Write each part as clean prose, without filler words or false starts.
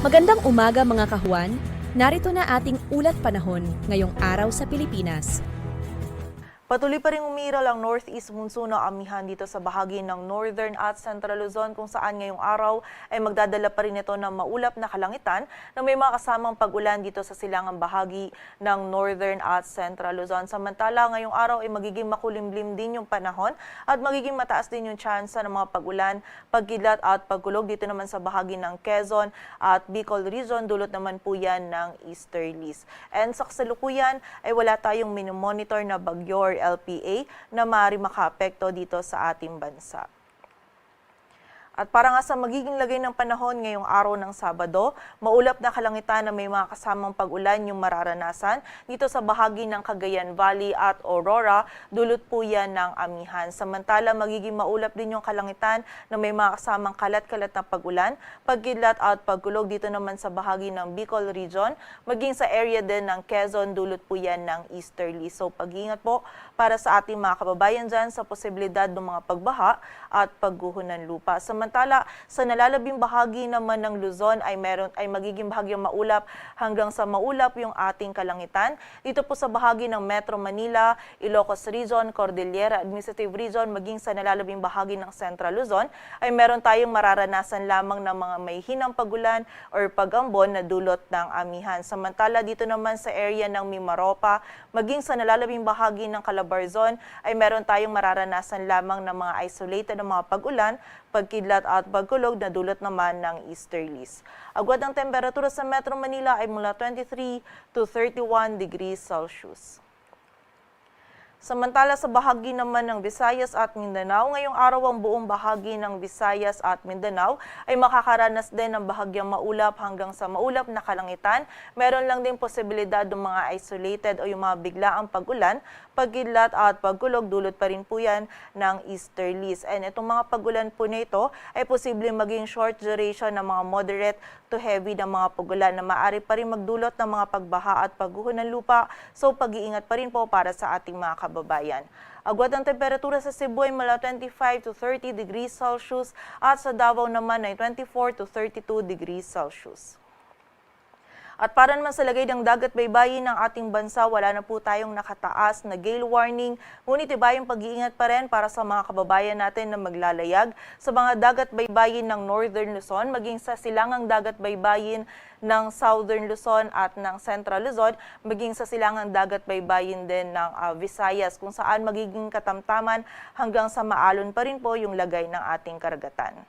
Magandang umaga mga kahuan, narito na ating ulat panahon ngayong araw sa Pilipinas. Patuloy pa rin umiral ang northeast monsoon na amihan dito sa bahagi ng northern at central Luzon kung saan ngayong araw ay magdadala pa rin ito ng maulap na kalangitan na may mga kasamang pag-ulan dito sa silangang bahagi ng northern at central Luzon. Samantala ngayong araw ay magiging makulimlim din yung panahon at magiging mataas din yung tsansa ng mga pag-ulan, pagkidlat at pagkulog dito naman sa bahagi ng Quezon at Bicol region. Dulot naman po yan ng easterlies. And sa kasalukuyan ay wala tayong minomonitor na bagyo or LPA na maaari makaapekto dito sa ating bansa. At para nga sa magiging lagay ng panahon ngayong araw ng Sabado, maulap na kalangitan na may mga kasamang pag-ulan yung mararanasan dito sa bahagi ng Cagayan Valley at Aurora, dulot po yan ng amihan. Samantala, magiging maulap din yung kalangitan na may mga kasamang kalat-kalat na pag-ulan, pagkidlat at pagkulog dito naman sa bahagi ng Bicol region, maging sa area din ng Quezon, dulot po yan ng easterly. So pag-iingat po para sa ating mga kababayan dyan sa posibilidad ng mga pagbaha at pagguho ng lupa. Samantala, sa nalalabing bahagi naman ng Luzon ay magiging bahagyang maulap hanggang sa maulap yung ating kalangitan. Dito po sa bahagi ng Metro Manila, Ilocos Region, Cordillera Administrative Region, maging sa nalalabing bahagi ng Central Luzon ay meron tayong mararanasan lamang ng mga may hinang pagulan or pagambon na dulot ng amihan. Samantala, dito naman sa area ng Mimaropa, maging sa nalalabing bahagi ng Calabarzon ay meron tayong mararanasan lamang ng mga isolated na mga pag-ulan, pagkidlat at pagkulog na dulot naman ng easterlies. Agwat ng temperatura sa Metro Manila ay mula 23 to 31 degrees Celsius. Samantala sa bahagi naman ng Visayas at Mindanao, ngayong araw ang buong bahagi ng Visayas at Mindanao ay makakaranas din ng bahagyang maulap hanggang sa maulap na kalangitan. Meron lang din posibilidad ng mga isolated o yung mga biglaang pag-ulan, pagkidlat at pagkulog, dulot pa rin po yan ng easterlies. And itong mga pag-ulan po nito ay posibleng maging short duration ng mga moderate to heavy na mga pag-ulan na maaari pa rin magdulot ng mga pagbaha at pagguho ng lupa. So pag-iingat pa rin po para sa ating mga kababayan. Agwat ang temperatura sa Cebu ay mula 25 to 30 degrees Celsius at sa Davao naman ay 24 to 32 degrees Celsius. At para naman sa lagay ng dagat baybayin ng ating bansa, wala na po tayong nakataas na gale warning. Ngunit iba yung pag-iingat pa rin para sa mga kababayan natin na maglalayag sa mga dagat baybayin ng Northern Luzon, maging sa silangang dagat baybayin ng Southern Luzon at ng Central Luzon, maging sa silangang dagat baybayin din ng Visayas, kung saan magiging katamtaman hanggang sa maalon pa rin po yung lagay ng ating karagatan.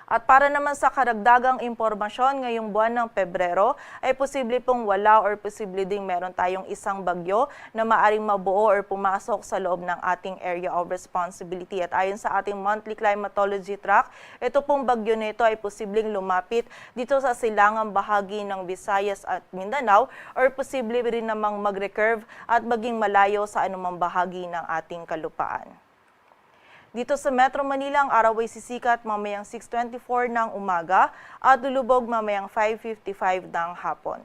At para naman sa karagdagang impormasyon ngayong buwan ng Pebrero, ay posible pong wala or posible ding meron tayong isang bagyo na maaring mabuo or pumasok sa loob ng ating area of responsibility. At ayon sa ating monthly climatology track, ito pong bagyo nito ay posibleng lumapit dito sa silangang bahagi ng Visayas at Mindanao or posible rin namang mag-recurve at maging malayo sa anumang bahagi ng ating kalupaan. Dito sa Metro Manila, ang araw ay sisikat mamayang 6:24 ng umaga at lulubog mamayang 5:55 ng hapon.